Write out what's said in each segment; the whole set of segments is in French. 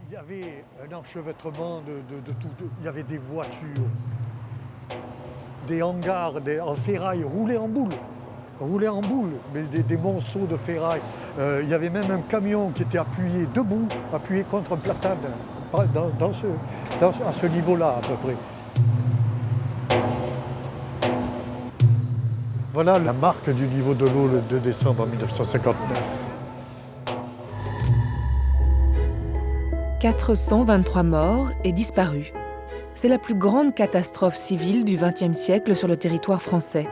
Il y avait un enchevêtrement de tout. Il y avait des voitures, des hangars en ferraille roulés en boule. Mais des monceaux de ferraille. Il y avait même un camion qui était appuyé debout, appuyé contre un platane, à ce niveau-là à peu près. Voilà la marque du niveau de l'eau le 2 décembre 1959. 423 morts et disparus. C'est la plus grande catastrophe civile du XXe siècle sur le territoire français.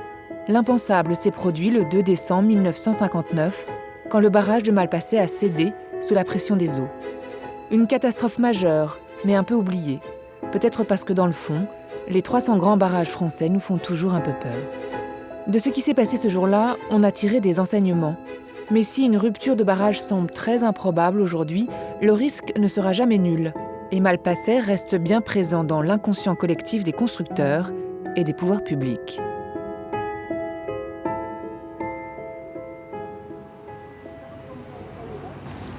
L'impensable s'est produit le 2 décembre 1959, quand le barrage de Malpasset a cédé sous la pression des eaux. Une catastrophe majeure, mais un peu oubliée. Peut-être parce que dans le fond, les 300 grands barrages français nous font toujours un peu peur. De ce qui s'est passé ce jour-là, on a tiré des enseignements. Mais si une rupture de barrage semble très improbable aujourd'hui, le risque ne sera jamais nul. Et Malpasset reste bien présent dans l'inconscient collectif des constructeurs et des pouvoirs publics.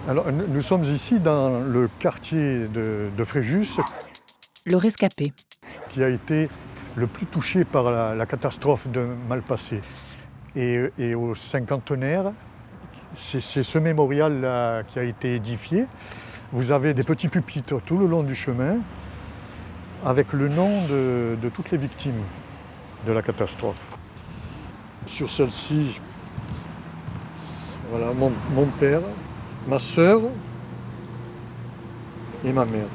Alors, nous sommes ici dans le quartier de Fréjus, Le rescapé. qui a été le plus touché par la catastrophe de Malpasset. Et au cinquantenaire, c'est ce mémorial qui a été édifié. Vous avez des petits pupitres tout le long du chemin avec le nom de toutes les victimes de la catastrophe. Sur celle-ci, voilà mon père, ma sœur et ma mère.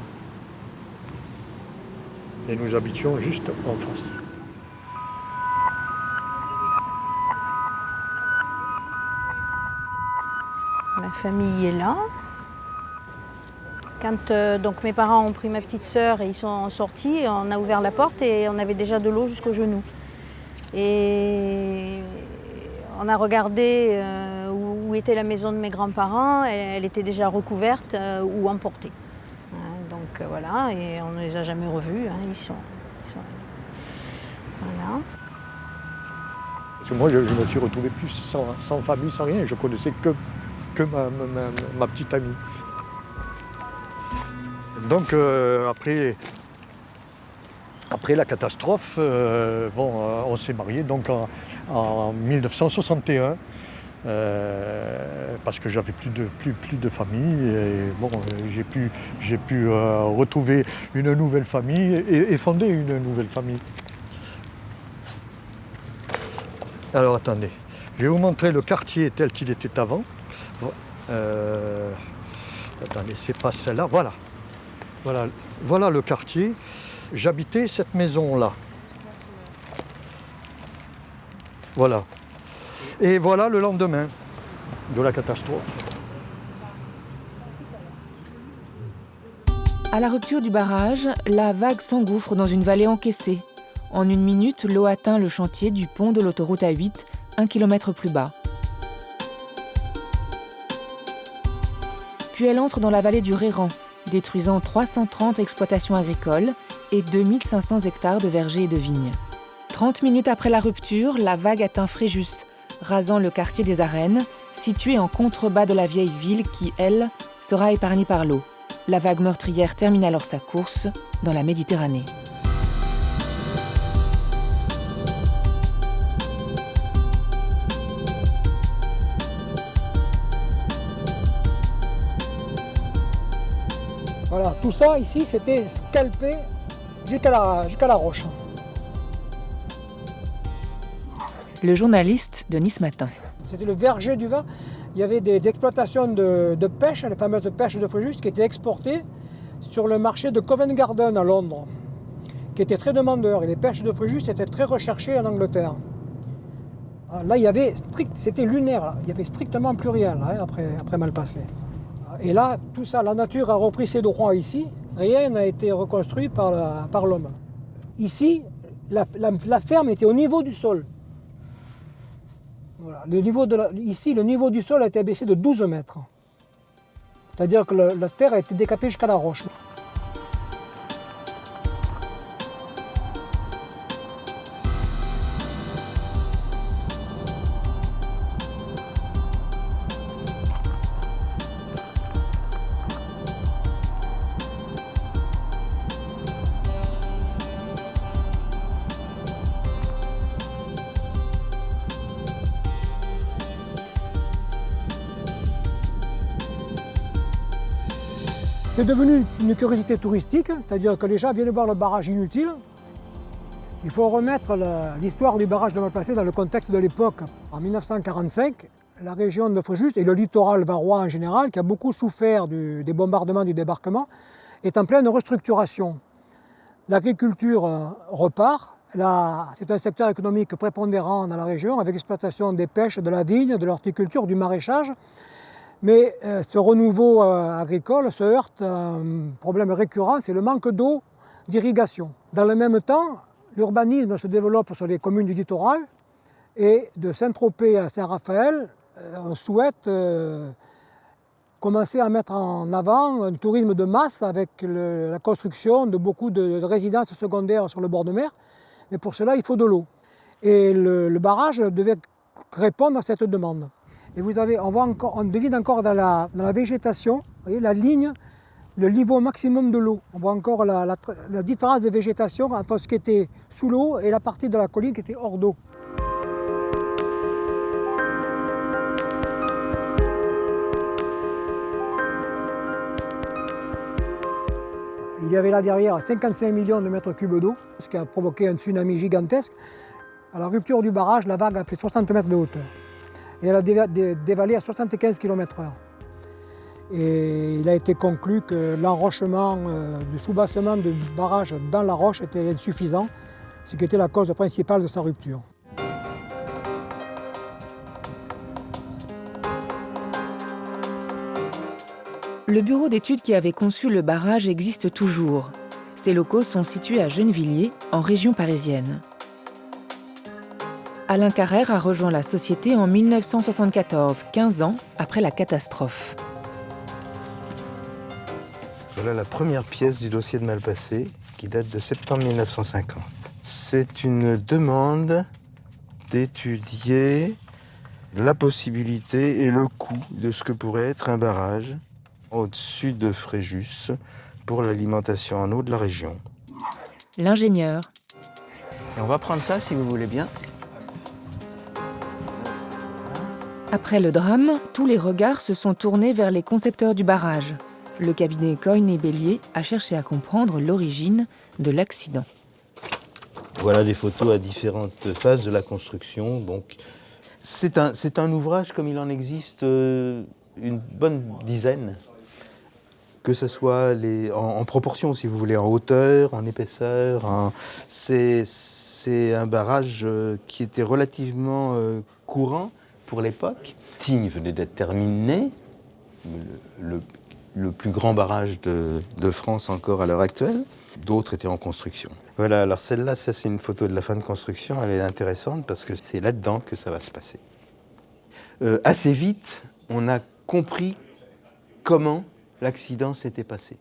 Et nous habitions juste en face. Ma famille est là. Quand donc mes parents ont pris ma petite sœur et ils sont sortis, on a ouvert la porte et on avait déjà de l'eau jusqu'aux genoux. Et on a regardé où était la maison de mes grands-parents. Elle était déjà recouverte ou emportée. Donc voilà, et on ne les a jamais revus. Ils sont voilà. Parce que moi, je me suis retrouvé plus sans famille, sans rien. Je connaissais que ma petite amie. Donc après la catastrophe, on s'est mariés donc en 1961 parce que j'avais plus de famille et j'ai pu retrouver une nouvelle famille et fonder une nouvelle famille. Alors attendez, je vais vous montrer le quartier tel qu'il était avant. Attendez, c'est pas celle-là, voilà. Voilà le quartier. J'habitais cette maison-là. Voilà. Et voilà le lendemain de la catastrophe. À la rupture du barrage, la vague s'engouffre dans une vallée encaissée. En 1 minute, l'eau atteint le chantier du pont de l'autoroute A8, 1 kilomètre plus bas. Puis elle entre dans la vallée du Réran, détruisant 330 exploitations agricoles et 2500 hectares de vergers et de vignes. 30 minutes après la rupture, la vague atteint Fréjus, rasant le quartier des Arènes, situé en contrebas de la vieille ville qui, elle, sera épargnée par l'eau. La vague meurtrière termine alors sa course dans la Méditerranée. Voilà, tout ça ici, c'était scalpé jusqu'à la roche. Le journaliste de Nice Matin. C'était le verger du vin. Il y avait des exploitations de pêche, les fameuses pêches de Fréjus, qui étaient exportées sur le marché de Covent Garden à Londres, qui était très demandeur. Et les pêches de Fréjus étaient très recherchées en Angleterre. Là, il y avait c'était lunaire, là. Il y avait strictement plus rien là, après Malpasset. Et là, tout ça, la nature a repris ses droits ici. Rien n'a été reconstruit par l'homme. Ici, la ferme était au niveau du sol. Voilà. Ici, le niveau du sol a été abaissé de 12 mètres. C'est-à-dire que la terre a été décapée jusqu'à la roche. C'est devenu une curiosité touristique, c'est-à-dire que les gens viennent voir le barrage inutile. Il faut remettre l'histoire du barrage de Malplacé dans le contexte de l'époque. En 1945, la région de Fréjus et le littoral varois en général, qui a beaucoup souffert des bombardements du débarquement, est en pleine restructuration. L'agriculture repart. C'est un secteur économique prépondérant dans la région, avec l'exploitation des pêches, de la vigne, de l'horticulture, du maraîchage. Mais ce renouveau agricole se heurte à un problème récurrent, c'est le manque d'eau, d'irrigation. Dans le même temps, l'urbanisme se développe sur les communes du littoral et de Saint-Tropez à Saint-Raphaël, on souhaite commencer à mettre en avant un tourisme de masse avec la construction de beaucoup de résidences secondaires sur le bord de mer. Mais pour cela, il faut de l'eau. Et le barrage devait répondre à cette demande. Et on devine encore dans la végétation, vous voyez, la ligne, le niveau maximum de l'eau. On voit encore la différence de végétation entre ce qui était sous l'eau et la partie de la colline qui était hors d'eau. Il y avait là derrière 55 millions de mètres cubes d'eau, ce qui a provoqué un tsunami gigantesque. À la rupture du barrage, la vague a fait 60 mètres de hauteur. Et elle a dévalé à 75 km/h. Et il a été conclu que l'enrochement du soubassement du barrage dans la roche était insuffisant, ce qui était la cause principale de sa rupture. Le bureau d'études qui avait conçu le barrage existe toujours. Ses locaux sont situés à Gennevilliers, en région parisienne. Alain Carrère a rejoint la société en 1974, 15 ans après la catastrophe. Voilà la première pièce du dossier de Malplacé qui date de septembre 1950. C'est une demande d'étudier la possibilité et le coût de ce que pourrait être un barrage au-dessus de Fréjus pour l'alimentation en eau de la région. L'ingénieur. Et on va prendre ça si vous voulez bien. Après le drame, tous les regards se sont tournés vers les concepteurs du barrage. Le cabinet Coyne et Bélier a cherché à comprendre l'origine de l'accident. Voilà des photos à différentes phases de la construction. Donc, c'est un ouvrage comme il en existe une bonne dizaine. Que ce soit en proportion, si vous voulez, en hauteur, en épaisseur. C'est un barrage qui était relativement courant pour l'époque. Tignes venait d'être terminé, le plus grand barrage de France encore à l'heure actuelle. D'autres étaient en construction. Voilà, alors celle-là, ça c'est une photo de la fin de construction. Elle est intéressante parce que c'est là-dedans que ça va se passer. Assez vite, on a compris comment l'accident s'était passé.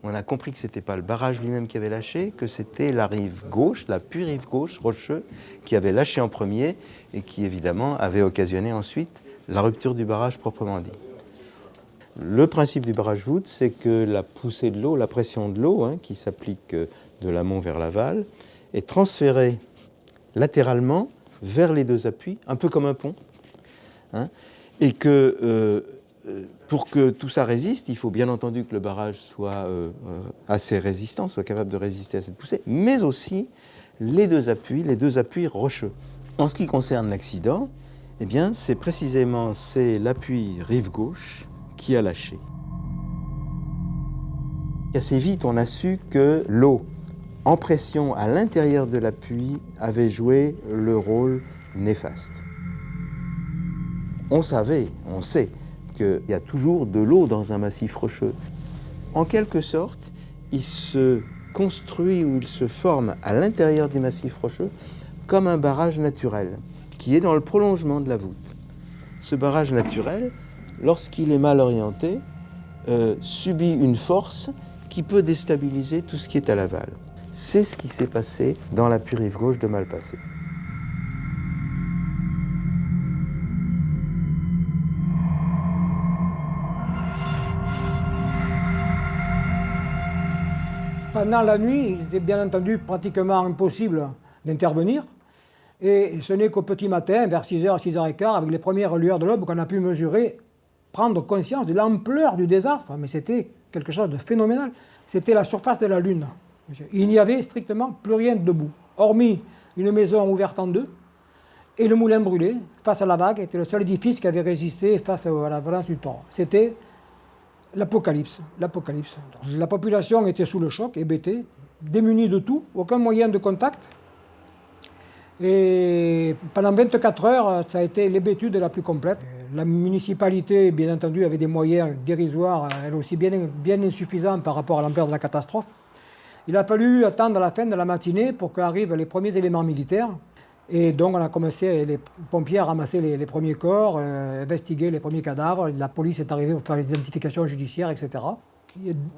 On a compris que ce n'était pas le barrage lui-même qui avait lâché, que c'était la rive gauche, la pure rive gauche, rocheux, qui avait lâché en premier et qui évidemment avait occasionné ensuite la rupture du barrage proprement dit. Le principe du barrage voûte, c'est que la poussée de l'eau, la pression de l'eau, qui s'applique de l'amont vers l'aval, est transférée latéralement vers les deux appuis, un peu comme un pont, et que pour que tout ça résiste, il faut bien entendu que le barrage soit assez résistant, soit capable de résister à cette poussée, mais aussi les deux appuis rocheux. En ce qui concerne l'accident, eh bien, c'est l'appui rive gauche qui a lâché. Assez vite, on a su que l'eau en pression à l'intérieur de l'appui avait joué le rôle néfaste. On sait qu'il y a toujours de l'eau dans un massif rocheux. En quelque sorte, il se construit ou il se forme à l'intérieur du massif rocheux comme un barrage naturel qui est dans le prolongement de la voûte. Ce barrage naturel, lorsqu'il est mal orienté, subit une force qui peut déstabiliser tout ce qui est à l'aval. C'est ce qui s'est passé dans la pure rive gauche de Malplacé. Pendant la nuit, il était bien entendu pratiquement impossible d'intervenir. Et ce n'est qu'au petit matin, vers 6h, 6h15, avec les premières lueurs de l'aube, qu'on a pu mesurer, prendre conscience de l'ampleur du désastre. Mais c'était quelque chose de phénoménal. C'était la surface de la Lune. Il n'y avait strictement plus rien debout, hormis une maison ouverte en deux et le moulin brûlé, face à la vague, était le seul édifice qui avait résisté face à la violence du torrent. C'était l'apocalypse. L'apocalypse. La population était sous le choc, hébétée, démunie de tout, aucun moyen de contact. Et pendant 24 heures, ça a été l'hébétude la plus complète. La municipalité, bien entendu, avait des moyens dérisoires, elle aussi bien insuffisants par rapport à l'ampleur de la catastrophe. Il a fallu attendre la fin de la matinée pour qu'arrivent les premiers éléments militaires. Et donc on a commencé, les pompiers à ramasser les premiers corps, investiguer les premiers cadavres. La police est arrivée pour faire les identifications judiciaires, etc.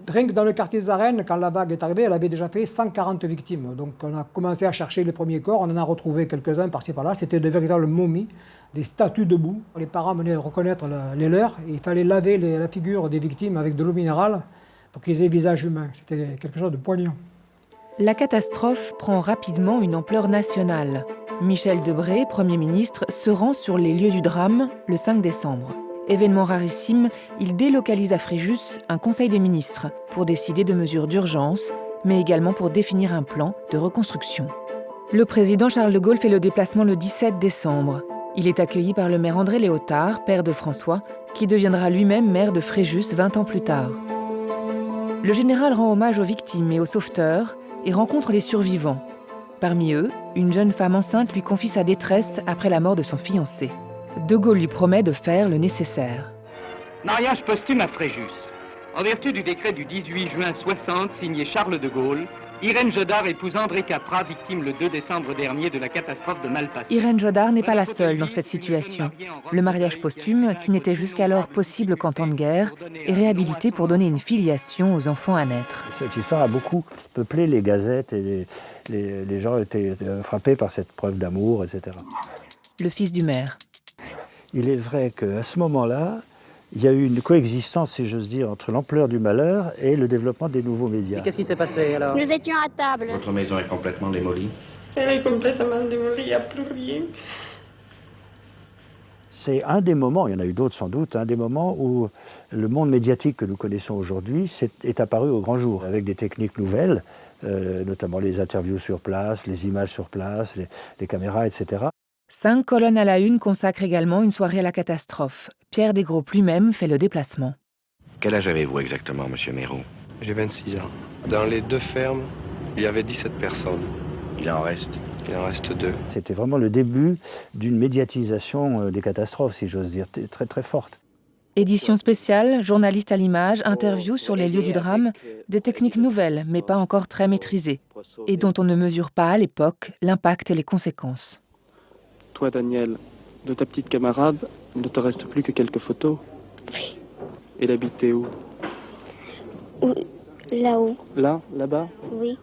Rien que dans le quartier des Arènes, quand la vague est arrivée, elle avait déjà fait 140 victimes. Donc on a commencé à chercher les premiers corps, on en a retrouvé quelques-uns par-ci par-là. C'était de véritables momies, des statues debout. Les parents venaient reconnaître les leurs. Il fallait laver la figure des victimes avec de l'eau minérale pour qu'ils aient visage humain. C'était quelque chose de poignant. La catastrophe prend rapidement une ampleur nationale. Michel Debré, Premier ministre, se rend sur les lieux du drame le 5 décembre. Événement rarissime, il délocalise à Fréjus un conseil des ministres pour décider de mesures d'urgence, mais également pour définir un plan de reconstruction. Le président Charles de Gaulle fait le déplacement le 17 décembre. Il est accueilli par le maire André Léotard, père de François, qui deviendra lui-même maire de Fréjus 20 ans plus tard. Le général rend hommage aux victimes et aux sauveteurs et rencontre les survivants. Parmi eux, une jeune femme enceinte lui confie sa détresse après la mort de son fiancé. De Gaulle lui promet de faire le nécessaire. Mariage posthume à Fréjus. En vertu du décret du 18 juin 60 signé Charles de Gaulle, Irène Jodard épouse André Capra, victime le 2 décembre dernier de la catastrophe de Malpassé. Irène Jodard n'est pas la seule dans cette situation. Le mariage posthume, qui n'était jusqu'alors possible qu'en temps de guerre, est réhabilité pour donner une filiation aux enfants à naître. Cette histoire a beaucoup peuplé les gazettes et les gens étaient frappés par cette preuve d'amour, etc. Le fils du maire. Il est vrai qu'à ce moment-là, il y a eu une coexistence, si j'ose dire, entre l'ampleur du malheur et le développement des nouveaux médias. Qu'est-ce qui s'est passé alors? Nous étions à table. Votre maison est complètement démolie? Elle est complètement démolie, il n'y a plus rien. C'est un des moments, il y en a eu d'autres sans doute, un des moments où le monde médiatique que nous connaissons aujourd'hui est apparu au grand jour, avec des techniques nouvelles, notamment les interviews sur place, les images sur place, les caméras, etc. 5 colonnes à la une consacrent également une soirée à la catastrophe. Pierre Desgros lui-même fait le déplacement. Quel âge avez-vous exactement, monsieur Méraud? J'ai 26 ans. Dans les 2 fermes, il y avait 17 personnes. Il en reste? Il en reste 2. C'était vraiment le début d'une médiatisation des catastrophes, si j'ose dire, très très forte. Édition spéciale, journaliste à l'image, interview sur les lieux du drame, des techniques nouvelles mais pas encore très maîtrisées, et dont on ne mesure pas à l'époque l'impact et les conséquences. Toi, Daniel, de ta petite camarade, il ne te reste plus que quelques photos. Oui. Elle habitait où? Là-haut. Là? Là-bas? Oui.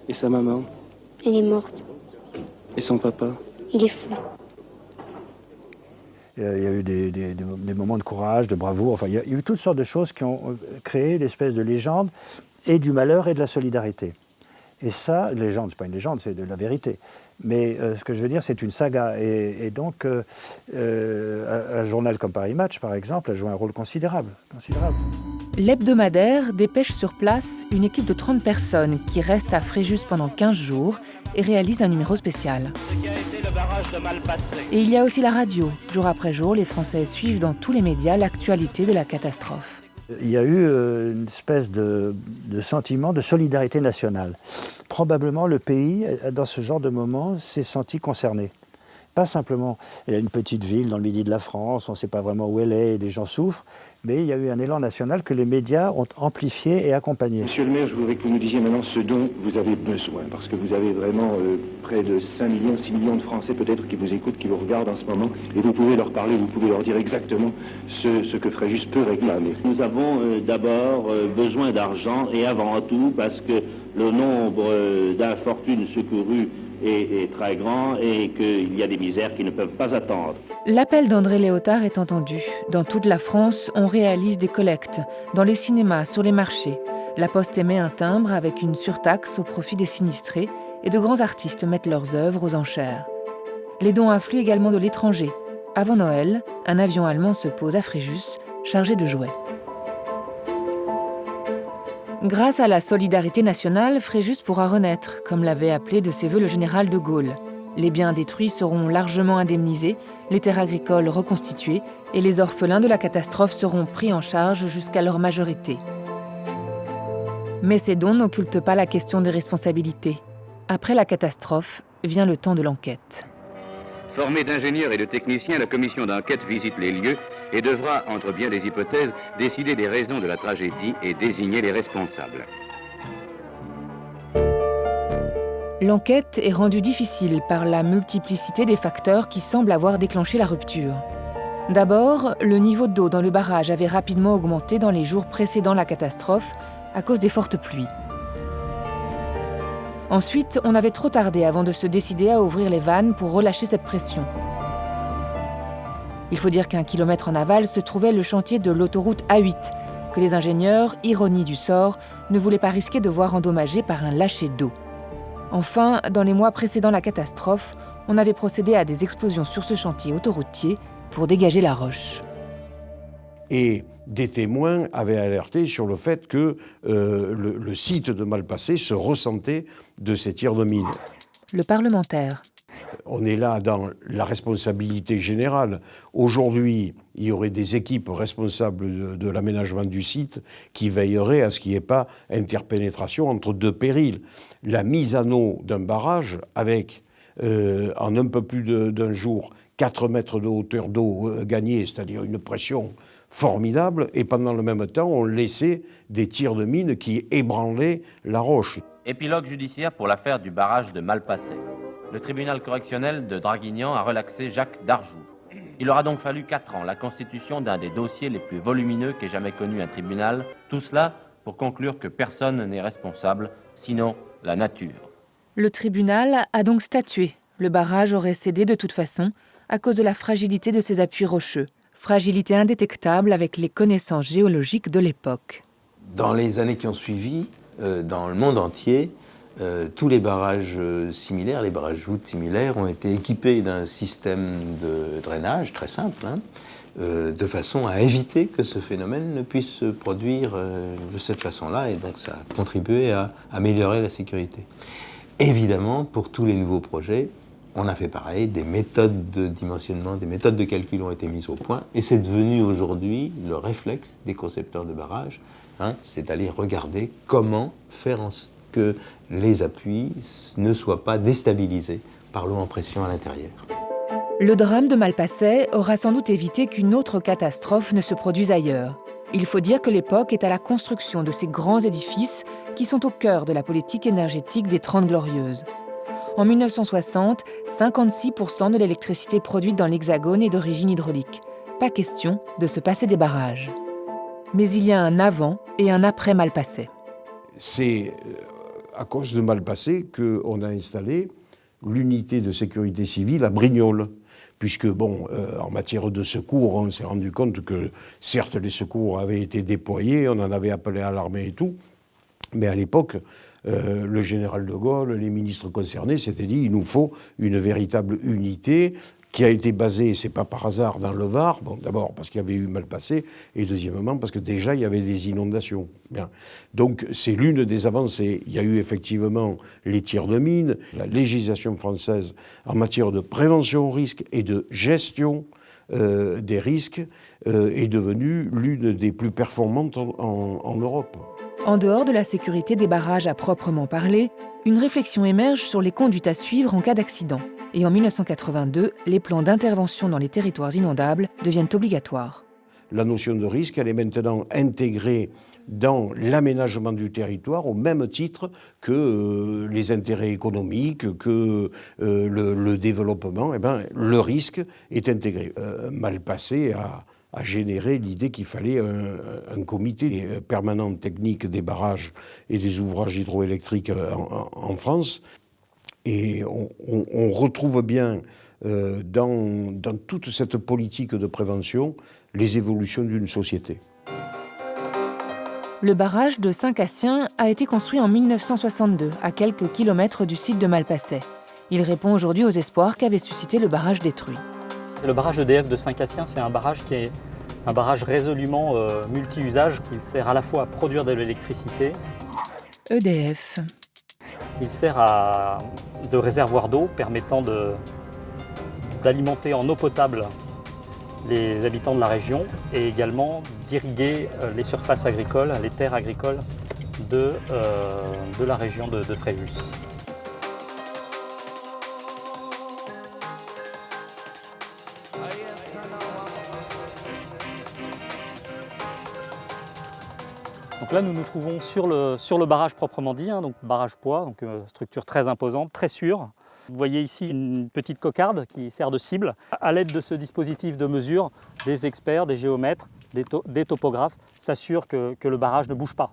Et sa maman? Elle est morte. Et son papa? Il est fou. Il y a eu des moments de courage, de bravoure, enfin, il y a eu toutes sortes de choses qui ont créé l'espèce de légende et du malheur et de la solidarité. Et ça, légende, c'est pas une légende, c'est de la vérité. Mais ce que je veux dire, c'est une saga. Et donc, un journal comme Paris Match, par exemple, a joué un rôle considérable. L'hebdomadaire dépêche sur place une équipe de 30 personnes qui reste à Fréjus pendant 15 jours et réalise un numéro spécial. Et il y a aussi la radio. Jour après jour, les Français suivent dans tous les médias l'actualité de la catastrophe. Il y a eu une espèce de sentiment de solidarité nationale. Probablement le pays, dans ce genre de moment, s'est senti concerné. Pas simplement, il y a une petite ville dans le midi de la France, on ne sait pas vraiment où elle est, et les gens souffrent, mais il y a eu un élan national que les médias ont amplifié et accompagné. Monsieur le maire, je voudrais que vous nous disiez maintenant ce dont vous avez besoin, parce que vous avez vraiment près de 5 millions, 6 millions de Français peut-être qui vous écoutent, qui vous regardent en ce moment, et vous pouvez leur parler, vous pouvez leur dire exactement ce que Fréjus peut réclamer. Nous avons d'abord besoin d'argent, et avant tout parce que le nombre d'infortunes secourues est très grand et qu'il y a des misères qui ne peuvent pas attendre. L'appel d'André Léotard est entendu. Dans toute la France, on réalise des collectes, dans les cinémas, sur les marchés. La Poste émet un timbre avec une surtaxe au profit des sinistrés et de grands artistes mettent leurs œuvres aux enchères. Les dons affluent également de l'étranger. Avant Noël, un avion allemand se pose à Fréjus, chargé de jouets. Grâce à la solidarité nationale, Fréjus pourra renaître, comme l'avait appelé de ses voeux le général de Gaulle. Les biens détruits seront largement indemnisés, les terres agricoles reconstituées et les orphelins de la catastrophe seront pris en charge jusqu'à leur majorité. Mais ces dons n'occultent pas la question des responsabilités. Après la catastrophe, vient le temps de l'enquête. Formée d'ingénieurs et de techniciens, la commission d'enquête visite les lieux et devra, entre bien des hypothèses, décider des raisons de la tragédie et désigner les responsables. L'enquête est rendue difficile par la multiplicité des facteurs qui semblent avoir déclenché la rupture. D'abord, le niveau d'eau dans le barrage avait rapidement augmenté dans les jours précédant la catastrophe à cause des fortes pluies. Ensuite, on avait trop tardé avant de se décider à ouvrir les vannes pour relâcher cette pression. Il faut dire qu'un kilomètre en aval se trouvait le chantier de l'autoroute A8, que les ingénieurs, ironie du sort, ne voulaient pas risquer de voir endommagé par un lâcher d'eau. Enfin, dans les mois précédant la catastrophe, on avait procédé à des explosions sur ce chantier autoroutier pour dégager la roche. Et des témoins avaient alerté sur le fait que le site de Malpasset se ressentait de ces tirs de mine. Le parlementaire. On est là dans la responsabilité générale. Aujourd'hui, il y aurait des équipes responsables de l'aménagement du site qui veilleraient à ce qu'il n'y ait pas interpénétration entre deux périls. La mise à eau d'un barrage avec, en un peu plus d'un jour, 4 mètres de hauteur d'eau gagnée, c'est-à-dire une pression formidable, et pendant le même temps, on laissait des tirs de mine qui ébranlaient la roche. Épilogue judiciaire pour l'affaire du barrage de Malpasset. Le tribunal correctionnel de Draguignan a relaxé Jacques Darjoux. Il aura donc fallu 4 ans, la constitution d'un des dossiers les plus volumineux qu'ait jamais connu un tribunal. Tout cela pour conclure que personne n'est responsable, sinon la nature. Le tribunal a donc statué. Le barrage aurait cédé de toute façon à cause de la fragilité de ses appuis rocheux. Fragilité indétectable avec les connaissances géologiques de l'époque. Dans les années qui ont suivi, dans le monde entier, tous les barrages similaires, les barrages voûtes similaires, ont été équipés d'un système de drainage très simple, de façon à éviter que ce phénomène ne puisse se produire de cette façon-là, et donc ça a contribué à améliorer la sécurité. Évidemment, pour tous les nouveaux projets, on a fait pareil, des méthodes de dimensionnement, des méthodes de calcul ont été mises au point, et c'est devenu aujourd'hui le réflexe des concepteurs de barrages, c'est d'aller regarder comment faire en sorte que les appuis ne soient pas déstabilisés par l'eau en pression à l'intérieur. Le drame de Malpasset aura sans doute évité qu'une autre catastrophe ne se produise ailleurs. Il faut dire que l'époque est à la construction de ces grands édifices qui sont au cœur de la politique énergétique des 30 Glorieuses. En 1960, 56% de l'électricité produite dans l'Hexagone est d'origine hydraulique. Pas question de se passer des barrages. Mais il y a un avant et un après Malpasset. C'est à cause de Malpasset qu'on a installé l'unité de sécurité civile à Brignoles. Puisque, en matière de secours, on s'est rendu compte que, certes, les secours avaient été déployés, on en avait appelé à l'armée et tout, mais à l'époque, le général de Gaulle, les ministres concernés s'étaient dit il nous faut une véritable unité qui a été basée, c'est pas par hasard, dans le Var. Bon, d'abord parce qu'il y avait eu Malpasset, et deuxièmement parce que déjà il y avait des inondations. Bien. Donc c'est l'une des avancées. Il y a eu effectivement les tirs de mine. La législation française en matière de prévention aux risques et de gestion des risques est devenue l'une des plus performantes en Europe. En dehors de la sécurité des barrages à proprement parler, une réflexion émerge sur les conduites à suivre en cas d'accident. Et en 1982, les plans d'intervention dans les territoires inondables deviennent obligatoires. La notion de risque, elle est maintenant intégrée dans l'aménagement du territoire au même titre que les intérêts économiques, que le développement. Eh bien, le risque est intégré. Malpasset a généré l'idée qu'il fallait un comité permanent technique des barrages et des ouvrages hydroélectriques en France. Et on retrouve bien dans toute cette politique de prévention les évolutions d'une société. Le barrage de Saint-Cassien a été construit en 1962, à quelques kilomètres du site de Malpasset. Il répond aujourd'hui aux espoirs qu'avait suscité le barrage détruit. Le barrage EDF de Saint-Cassien, c'est un barrage qui est Un barrage résolument multi-usage. Il sert à la fois à produire de l'électricité. EDF. Il sert de réservoir d'eau permettant d'alimenter en eau potable les habitants de la région et également d'irriguer les surfaces agricoles, les terres agricoles de la région de Fréjus. Donc là, nous nous trouvons sur le barrage proprement dit, donc barrage poids, donc structure très imposante, très sûre. Vous voyez ici une petite cocarde qui sert de cible. À l'aide de ce dispositif de mesure, des experts, des géomètres, des topographes s'assurent que le barrage ne bouge pas.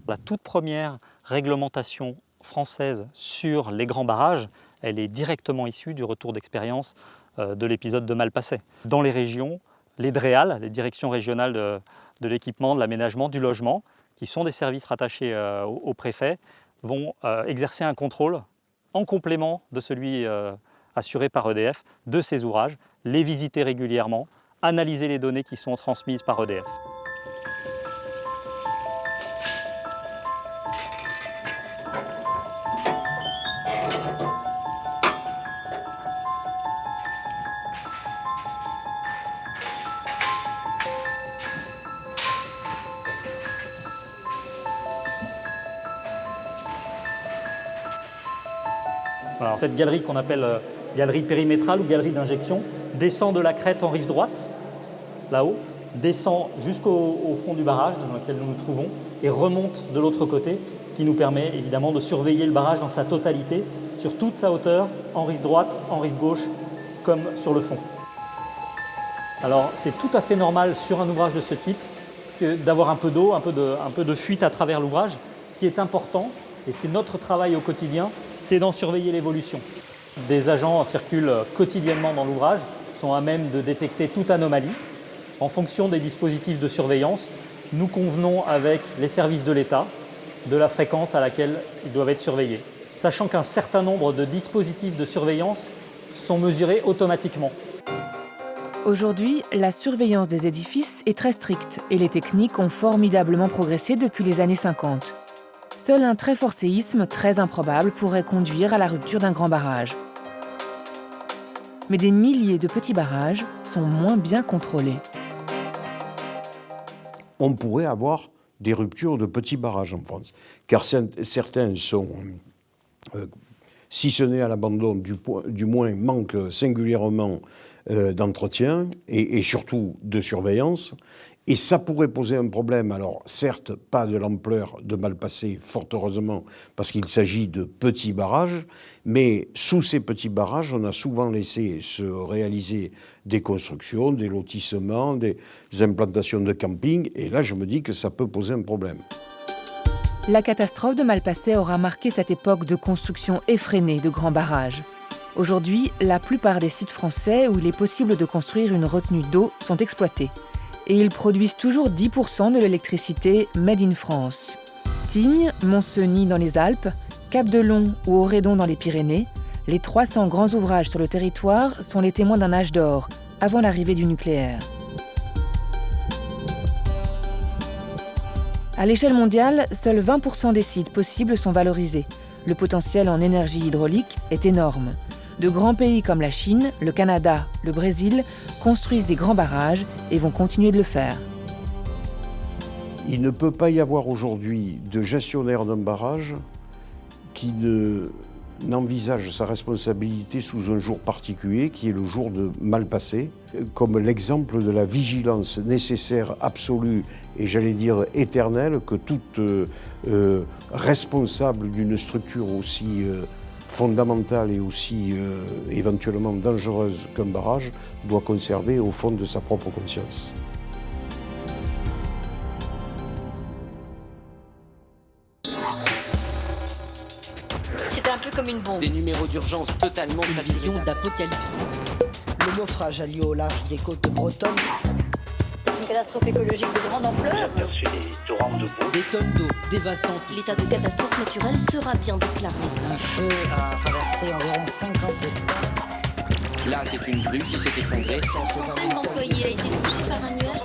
La toute première réglementation française sur les grands barrages, elle est directement issue du retour d'expérience de l'épisode de Malpasset. Dans les régions, les DREAL, les directions régionales de l'équipement, de l'aménagement, du logement, qui sont des services rattachés au préfet, vont exercer un contrôle en complément de celui assuré par EDF de ces ouvrages, les visiter régulièrement, analyser les données qui sont transmises par EDF. Alors, cette galerie qu'on appelle galerie périmétrale ou galerie d'injection descend de la crête en rive droite, là-haut, descend jusqu'au fond du barrage dans lequel nous nous trouvons et remonte de l'autre côté, ce qui nous permet évidemment de surveiller le barrage dans sa totalité, sur toute sa hauteur, en rive droite, en rive gauche, comme sur le fond. Alors c'est tout à fait normal sur un ouvrage de ce type d'avoir un peu d'eau, un peu de fuite à travers l'ouvrage. Ce qui est important, et c'est notre travail au quotidien, c'est d'en surveiller l'évolution. Des agents circulent quotidiennement dans l'ouvrage, sont à même de détecter toute anomalie. En fonction des dispositifs de surveillance, nous convenons avec les services de l'État de la fréquence à laquelle ils doivent être surveillés, sachant qu'un certain nombre de dispositifs de surveillance sont mesurés automatiquement. Aujourd'hui, la surveillance des édifices est très stricte et les techniques ont formidablement progressé depuis les années 50. Seul un très fort séisme, très improbable, pourrait conduire à la rupture d'un grand barrage. Mais des milliers de petits barrages sont moins bien contrôlés. On pourrait avoir des ruptures de petits barrages en France, car certains sont, si ce n'est à l'abandon, du moins manquent singulièrement d'entretien et surtout de surveillance. Et ça pourrait poser un problème, alors certes pas de l'ampleur de Malpasset, fort heureusement, parce qu'il s'agit de petits barrages, mais sous ces petits barrages, on a souvent laissé se réaliser des constructions, des lotissements, des implantations de camping, et là je me dis que ça peut poser un problème. La catastrophe de Malpasset aura marqué cette époque de construction effrénée de grands barrages. Aujourd'hui, la plupart des sites français où il est possible de construire une retenue d'eau sont exploités. Et ils produisent toujours 10% de l'électricité made in France. Tignes, Montcenis dans les Alpes, Cap-de-Long ou Auredon dans les Pyrénées, les 300 grands ouvrages sur le territoire sont les témoins d'un âge d'or, avant l'arrivée du nucléaire. À l'échelle mondiale, seuls 20% des sites possibles sont valorisés. Le potentiel en énergie hydraulique est énorme. De grands pays comme la Chine, le Canada, le Brésil construisent des grands barrages et vont continuer de le faire. Il ne peut pas y avoir aujourd'hui de gestionnaire d'un barrage qui n'envisage sa responsabilité sous un jour particulier, qui est le jour de Malpasset, comme l'exemple de la vigilance nécessaire, absolue et j'allais dire éternelle, que toute responsable d'une structure aussi fondamentale et aussi éventuellement dangereuse qu'un barrage doit conserver au fond de sa propre conscience. C'était un peu comme une bombe. Des numéros d'urgence totalement Une vision d'apocalypse. Le naufrage a lieu au large des côtes bretonnes. Une catastrophe écologique de grande ampleur. J'ai aperçu des torrents de boue. Des tonnes d'eau dévastantes. L'état de catastrophe naturelle sera bien déclaré. Un feu a traversé environ 50 hectares. Là, c'est une grue qui s'est effondrée. Un employé a été touché par un nuage.